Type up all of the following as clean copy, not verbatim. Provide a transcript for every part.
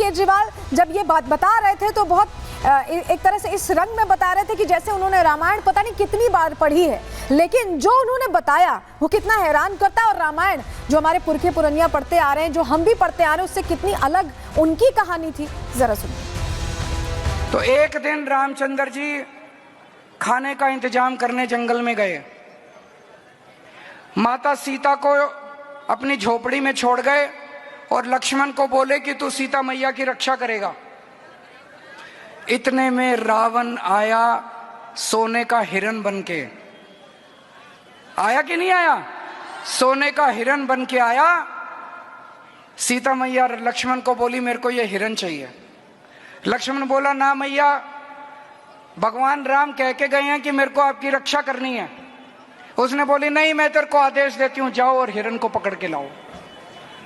केजरीवाल जब ये बात बता रहे थे तो बहुत एक तरह से इस रंग में बता रहे थे कि जैसे उन्होंने रामायण पता नहीं कितनी बार पढ़ी है, लेकिन जो उन्होंने बताया वो कितना हैरान करता है। और रामायण जो हमारे पुरखे पुरनिया पढ़ते आ रहे हैं, जो हम भी पढ़ते आ रहे हैं, उससे कितनी अलग उनकी कहानी थी, जरा सुनिए। तो एक दिन रामचंद्र जी खाने का इंतजाम करने जंगल में गए। माता सीता को अपनी झोपड़ी में छोड़ गए और लक्ष्मण को बोले कि तू सीता मैया की रक्षा करेगा। इतने में रावण आया, सोने का हिरण बन के आया कि नहीं आया? सोने का हिरण बन के आया। सीता मैया लक्ष्मण को बोली मेरे को ये हिरण चाहिए। लक्ष्मण बोला ना मैया, भगवान राम कह के गए हैं कि मेरे को आपकी रक्षा करनी है। उसने बोली नहीं, मैं तेरे को आदेश देती हूं, जाओ और हिरण को पकड़ के लाओ।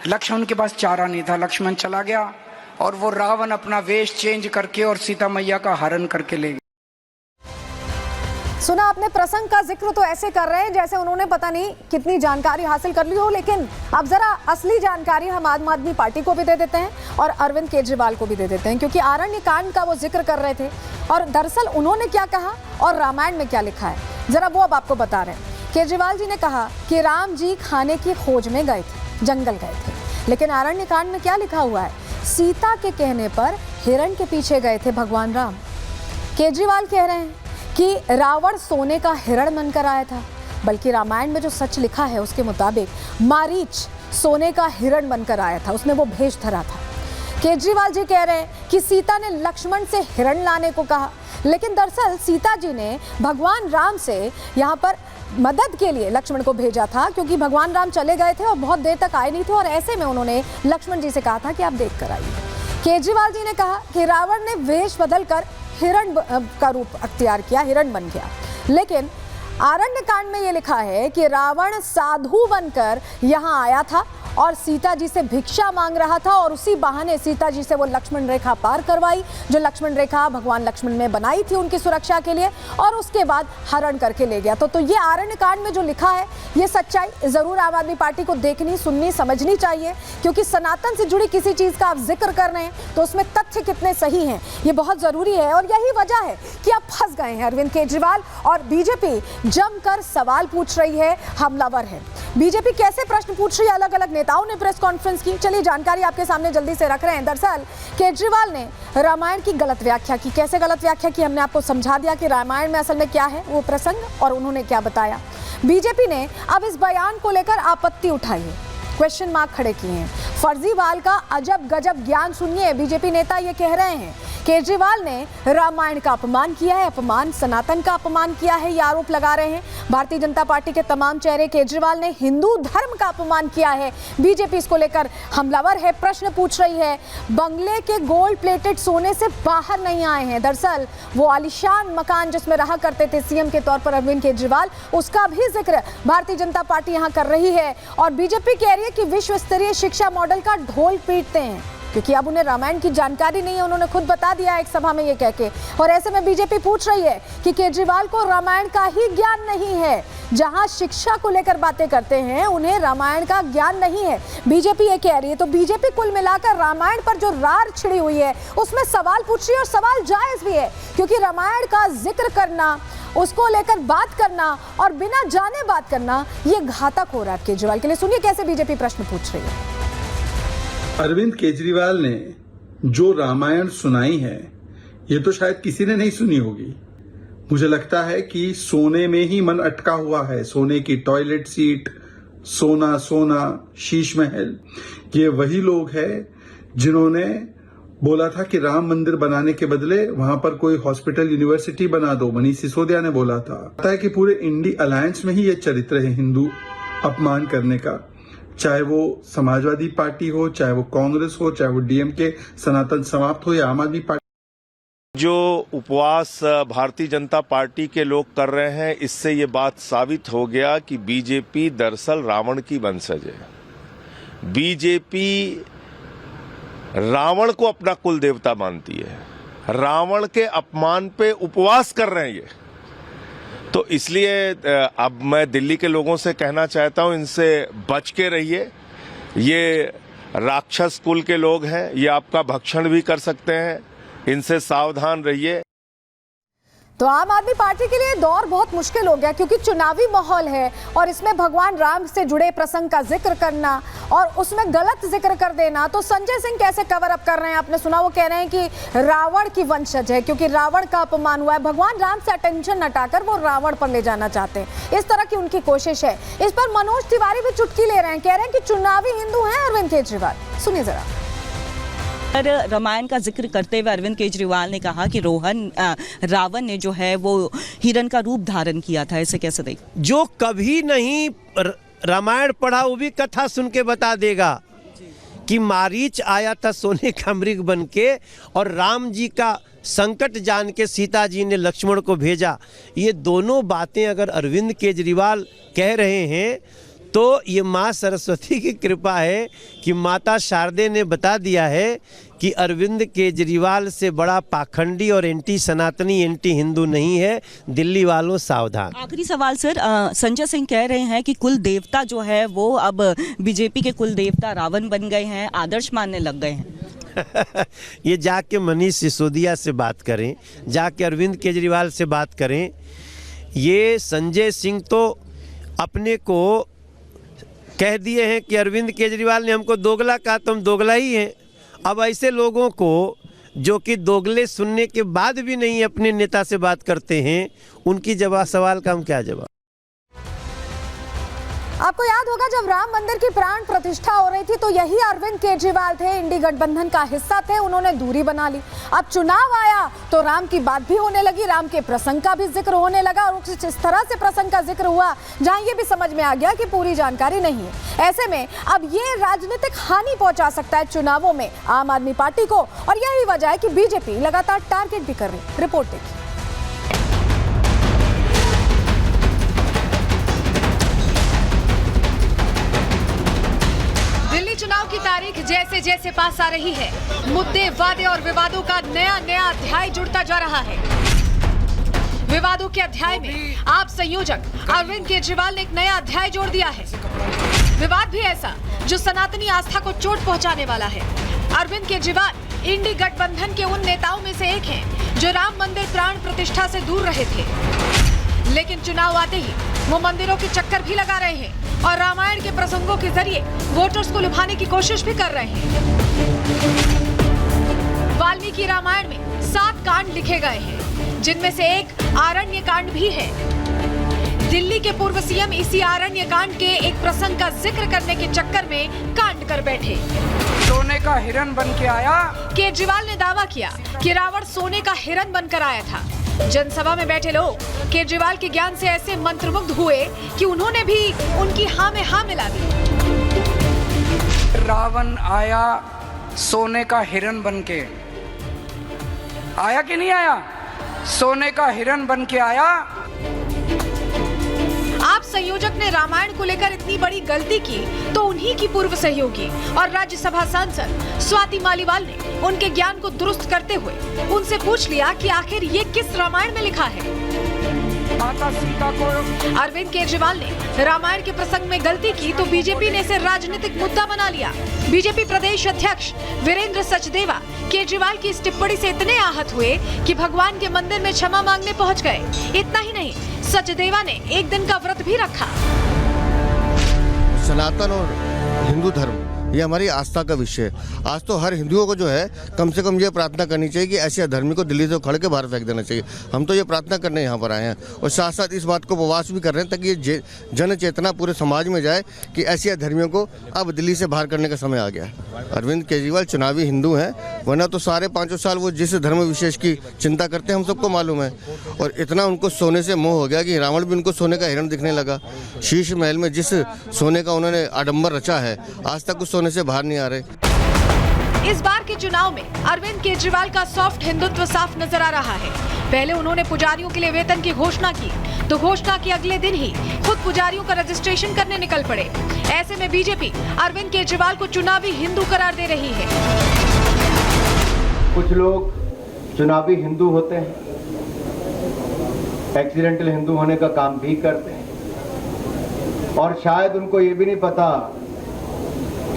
लक्ष्मण के पास चारा नहीं था, लक्ष्मण चला गया और वो रावण अपना वेश चेंज करके और सीता मैया का हरण करके ले गया। सुना आपने, प्रसंग का जिक्र तो ऐसे कर रहे हैं जैसे उन्होंने पता नहीं कितनी जानकारी हासिल कर ली हो, लेकिन अब जरा असली जानकारी हम आम आदमी पार्टी को भी दे देते हैं और अरविंद केजरीवाल को भी दे देते हैं, क्योंकि आरण्य कांड का वो जिक्र कर रहे थे और दरअसल उन्होंने क्या कहा और रामायण में क्या लिखा है, जरा वो अब आपको बता रहे हैं। केजरीवाल जी ने कहा कि राम जी खाने की खोज में गए थे, जंगल गए थे, लेकिन आरण्य कांड में क्या लिखा हुआ है? सीता के कहने पर हिरण के पीछे गए थे भगवान राम। केजरीवाल कह रहे हैं कि रावण सोने का हिरण बनकर आया था, बल्कि रामायण में जो सच लिखा है उसके मुताबिक मारीच सोने का हिरण बनकर आया था, उसने वो भेष धरा था। केजरीवाल जी कह रहे हैं कि सीता ने लक्ष्मण से हिरण लाने को कहा, लेकिन दरअसल सीता जी ने भगवान राम से यहाँ पर मदद के लिए लक्ष्मण को भेजा था, क्योंकि भगवान राम चले गए थे और बहुत देर तक आए नहीं थे और ऐसे में उन्होंने लक्ष्मण जी से कहा था कि आप देख कर आइए। केजरीवाल जी ने कहा कि रावण ने वेश बदलकर हिरण का रूप अख्तियार किया, हिरण बन गया, लेकिन आरण्य कांड में ये लिखा है कि रावण साधु बनकर यहाँ आया था और सीता जी से भिक्षा मांग रहा था और उसी बहाने सीता जी से वो लक्ष्मण रेखा पार करवाई, जो लक्ष्मण रेखा भगवान लक्ष्मण ने बनाई थी उनकी सुरक्षा के लिए, और उसके बाद हरण करके ले गया। तो ये आरण्य कांड में जो लिखा है ये सच्चाई जरूर आम आदमी पार्टी को देखनी, सुननी, समझनी चाहिए, क्योंकि सनातन से जुड़ी किसी चीज का आप जिक्र कर रहे हैं तो उसमें तथ्य कितने सही हैं ये बहुत जरूरी है। और यही वजह है कि आप फंस गए हैं अरविंद केजरीवाल और बीजेपी जमकर सवाल पूछ रही है, हमलावर है। बीजेपी कैसे प्रश्न पूछ रही है, अलग अलग नेताओं ने प्रेस कॉन्फ्रेंस की, चलिए जानकारी आपके सामने जल्दी से रख रहे हैं। दरअसल केजरीवाल ने रामायण की गलत व्याख्या की। कैसे गलत व्याख्या की, हमने आपको समझा दिया कि रामायण में असल में क्या है वो प्रसंग और उन्होंने क्या बताया। बीजेपी ने अब इस बयान को लेकर आपत्ति उठाई है, क्वेश्चन मार्क खड़े किए हैं। फर्जीवाल का अजब गजब ज्ञान सुनिए, बीजेपी नेता ये कह रहे हैं केजरीवाल ने रामायण का अपमान किया है, अपमान सनातन का अपमान किया है, ये आरोप लगा रहे हैं भारतीय जनता पार्टी के तमाम चेहरे। केजरीवाल ने हिंदू धर्म का अपमान किया है, बीजेपी इसको लेकर हमलावर है, प्रश्न पूछ रही है। बंगले के गोल्ड प्लेटेड सोने से बाहर नहीं आए हैं, दरअसल वो आलिशान मकान जिसमें रहा करते थे सीएम के तौर पर अरविंद केजरीवाल, उसका भी जिक्र भारतीय जनता पार्टी यहाँ कर रही है। और बीजेपी कह रही है कि विश्व स्तरीय शिक्षा मॉडल का ढोल पीटते हैं, क्योंकि अब उन्हें रामायण की जानकारी नहीं है, उन्होंने खुद बता दिया एक सभा में ये कह के। और ऐसे में बीजेपी पूछ रही है कि केजरीवाल को रामायण का ही ज्ञान नहीं है, जहां शिक्षा को लेकर बातें करते हैं उन्हें रामायण का ज्ञान नहीं है, बीजेपी ये कह रही है। तो बीजेपी कुल मिलाकर रामायण पर जो रार छिड़ी हुई है उसमें सवाल पूछ रही है, और सवाल जायज भी है, क्योंकि रामायण का जिक्र करना, उसको लेकर बात करना और बिना जाने बात करना ये घातक हो रहा है केजरीवाल के लिए। सुनिए कैसे बीजेपी प्रश्न पूछ रही है। अरविंद केजरीवाल ने जो रामायण सुनाई है ये तो शायद किसी ने नहीं सुनी होगी। मुझे लगता है कि सोने में ही मन अटका हुआ है, सोने की टॉयलेट सीट, सोना सोना, शीश महल। ये वही लोग हैं जिन्होंने बोला था कि राम मंदिर बनाने के बदले वहां पर कोई हॉस्पिटल, यूनिवर्सिटी बना दो। मनीष सिसोदिया ने बोला था। पता है कि पूरे इंडी अलायंस में ही ये चरित्र है हिंदू अपमान करने का, चाहे वो समाजवादी पार्टी हो, चाहे वो कांग्रेस हो, चाहे वो डीएमके सनातन समाप्त हो या आम आदमी पार्टी। जो उपवास भारतीय जनता पार्टी के लोग कर रहे हैं, इससे ये बात साबित हो गया कि बीजेपी दरअसल रावण की वंशज है। बीजेपी रावण को अपना कुल देवता मानती है, रावण के अपमान पे उपवास कर रहे हैं ये। तो इसलिए अब मैं दिल्ली के लोगों से कहना चाहता हूं, इनसे बच के रहिए। ये राक्षस कुल के लोग हैं, ये आपका भक्षण भी कर सकते हैं, इनसे सावधान रहिए। तो आम आदमी पार्टी के लिए दौर बहुत मुश्किल हो गया, क्योंकि चुनावी माहौल है और इसमें भगवान राम से जुड़े प्रसंग का जिक्र करना और उसमें गलत जिक्र कर देना, तो संजय सिंह कैसे कवर अप कर रहे हैं? आपने सुना, वो कह रहे हैं कि रावण की वंशज है क्योंकि रावण का अपमान हुआ है। भगवान राम से अटेंशन हटाकर वो रावण पर ले जाना चाहते हैं, इस तरह की उनकी कोशिश है। इस पर मनोज तिवारी भी चुटकी ले रहे हैं, कह रहे हैं कि चुनावी हिंदू हैं अरविंद केजरीवाल। सुनिए जरा। रामायण का जिक्र करते हुए अरविंद केजरीवाल ने कहा कि रावण ने जो है वो हिरण का रूप धारण किया था, इसे कैसे देख? जो कभी नहीं रामायण पढ़ा वो भी कथा सुन के बता देगा कि मारीच आया था सोने का मृग बन के और राम जी का संकट जान के सीता जी ने लक्ष्मण को भेजा। ये दोनों बातें अगर अरविंद केजरीवाल कह रहे हैं तो ये माँ सरस्वती की कृपा है कि माता शारदे ने बता दिया है कि अरविंद केजरीवाल से बड़ा पाखंडी और एंटी सनातनी, एंटी हिंदू नहीं है। दिल्ली वालों सावधान। आखिरी सवाल सर, संजय सिंह कह रहे हैं कि कुल देवता जो है वो अब बीजेपी के कुल देवता रावण बन गए हैं, आदर्श मानने लग गए हैं। ये जाके मनीष सिसोदिया से बात करें, जाके अरविंद केजरीवाल से बात करें। ये संजय सिंह तो अपने को कह दिए हैं कि अरविंद केजरीवाल ने हमको दोगला कहा तो हम दोगला ही हैं। अब ऐसे लोगों को जो कि दोगले सुनने के बाद भी नहीं अपने नेता से बात करते हैं, उनकी सवाल का हम क्या जवाब? आपको याद होगा जब राम मंदिर की प्राण प्रतिष्ठा हो रही थी तो यही अरविंद केजरीवाल थे, इंडी गठबंधन का हिस्सा थे, उन्होंने दूरी बना ली। अब चुनाव आया तो राम की बात भी होने लगी, राम के प्रसंग का भी जिक्र होने लगा और कुछ इस तरह से प्रसंग का जिक्र हुआ जहां ये भी समझ में आ गया कि पूरी जानकारी नहीं है। ऐसे में अब ये राजनीतिक हानि पहुंचा सकता है चुनावों में आम आदमी पार्टी को, और यही वजह है कि बीजेपी लगातार टारगेट भी कर रही। रिपोर्ट देखिए। चुनाव की तारीख जैसे जैसे पास आ रही है, मुद्दे, वादे और विवादों का नया नया अध्याय जुड़ता जा रहा है। विवादों के अध्याय में आप संयोजक अरविंद केजरीवाल ने एक नया अध्याय जोड़ दिया है। विवाद भी ऐसा जो सनातनी आस्था को चोट पहुंचाने वाला है। अरविंद केजरीवाल इंडी गठबंधन के उन नेताओं में से एक हैं जो राम मंदिर प्राण प्रतिष्ठा से दूर रहे थे, लेकिन चुनाव आते ही वो मंदिरों के चक्कर भी लगा रहे हैं और रामायण के प्रसंगों के जरिए वोटर्स को लुभाने की कोशिश भी कर रहे हैं। वाल्मीकि रामायण में 7 कांड लिखे गए हैं, जिनमें से एक आरण्य कांड भी है। दिल्ली के पूर्व सीएम इसी आरण्य कांड के एक प्रसंग का जिक्र करने के चक्कर में कांड कर बैठे। सोने का हिरण बन के आया। केजरीवाल ने दावा किया कि रावण सोने का हिरण बनकर आया था। जनसभा में बैठे लोग केजरीवाल के ज्ञान से ऐसे मंत्रमुग्ध हुए कि उन्होंने भी उनकी हाँ में हाँ मिला दी। रावण आया सोने का हिरण बन के आया कि नहीं आया? सोने का हिरण बन के आया। आप संयोजक ने रामायण को लेकर इतनी बड़ी गलती की तो उन्हीं की पूर्व सहयोगी और राज्यसभा सांसद स्वाति मालीवाल ने उनके ज्ञान को दुरुस्त करते हुए उनसे पूछ लिया कि आखिर ये किस रामायण में लिखा है। माता सीता को अरविंद केजरीवाल ने रामायण के प्रसंग में गलती की तो बीजेपी ने इसे राजनीतिक मुद्दा बना लिया। बीजेपी प्रदेश अध्यक्ष वीरेंद्र सचदेवा केजरीवाल की इस टिप्पणी से इतने आहत हुए कि भगवान के मंदिर में क्षमा मांगने पहुंच गए। इतना ही नहीं, सचदेवा ने एक दिन का व्रत भी रखा। सनातन और हिंदू धर्म ये हमारी आस्था का विषय है। आज तो हर हिंदुओं को जो है कम से कम ये प्रार्थना करनी चाहिए कि ऐसे अधर्मी को दिल्ली से उखड़ के बाहर फेंक देना चाहिए। हम तो ये प्रार्थना करने यहाँ पर आए हैं और साथ साथ इस बात को उपवास भी कर रहे हैं ताकि ये जन चेतना पूरे समाज में जाए कि ऐसे अधर्मियों को अब दिल्ली से बाहर करने का समय आ गया है। अरविंद केजरीवाल चुनावी हिंदू हैं, वरना तो सारे 5 साल वो जिस धर्म विशेष की चिंता करते हैं हम सबको मालूम है। और इतना उनको सोने से मोह हो गया कि रावण भी उनको सोने का हिरण दिखने लगा। शीश महल में जिस सोने का उन्होंने आडंबर रचा है, आज तक उस सोने से बाहर नहीं आ रहे। इस बार के चुनाव में अरविंद केजरीवाल का सॉफ्ट हिंदुत्व साफ नजर आ रहा है। पहले उन्होंने पुजारियों के लिए वेतन की घोषणा की तो घोषणा के अगले दिन ही खुद पुजारियों का रजिस्ट्रेशन करने निकल पड़े। ऐसे में बीजेपी अरविंद केजरीवाल को चुनावी हिंदू करार दे रही है। कुछ लोग चुनावी हिंदू होते हैं, एक्सीडेंटल हिंदू होने का काम भी करते हैं और शायद उनको ये भी नहीं पता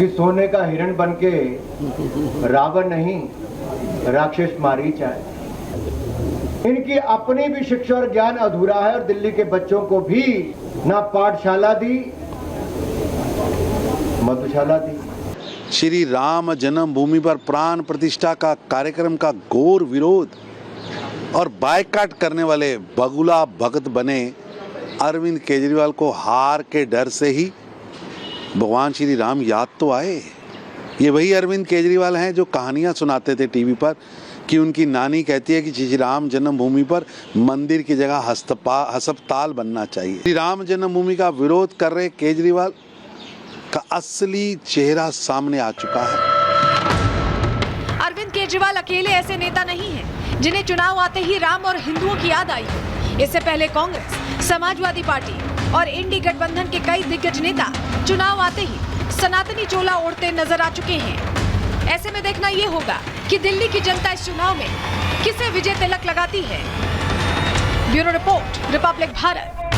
कि सोने का हिरण बनके रावण नहीं राक्षस मारीच आए। इनकी अपनी भी शिक्षा और ज्ञान अधूरा है और दिल्ली के बच्चों को भी ना पाठशाला दी मधुशाला दी। श्री राम जन्मभूमि पर प्राण प्रतिष्ठा का कार्यक्रम का घोर विरोध और बायकॉट करने वाले बगुला भगत बने अरविंद केजरीवाल को हार के डर से ही भगवान श्री राम याद तो आए। ये वही अरविंद केजरीवाल हैं जो कहानियां सुनाते थे टीवी पर कि उनकी नानी कहती है कि श्री राम जन्मभूमि पर मंदिर की जगह अस्पताल बनना चाहिए। श्री राम जन्मभूमि का विरोध कर रहे केजरीवाल का असली चेहरा सामने आ चुका है। अरविंद केजरीवाल अकेले ऐसे नेता नहीं हैं जिन्हें चुनाव आते ही राम और हिंदुओं की याद आई। इससे पहले कांग्रेस, समाजवादी पार्टी और इंडी गठबंधन के कई दिग्गज नेता चुनाव आते ही सनातनी चोला ओढ़ते नजर आ चुके हैं। ऐसे में देखना ये होगा कि दिल्ली की जनता इस चुनाव में किसे विजय तिलक लगाती है। Bureau report, Republic Bharat.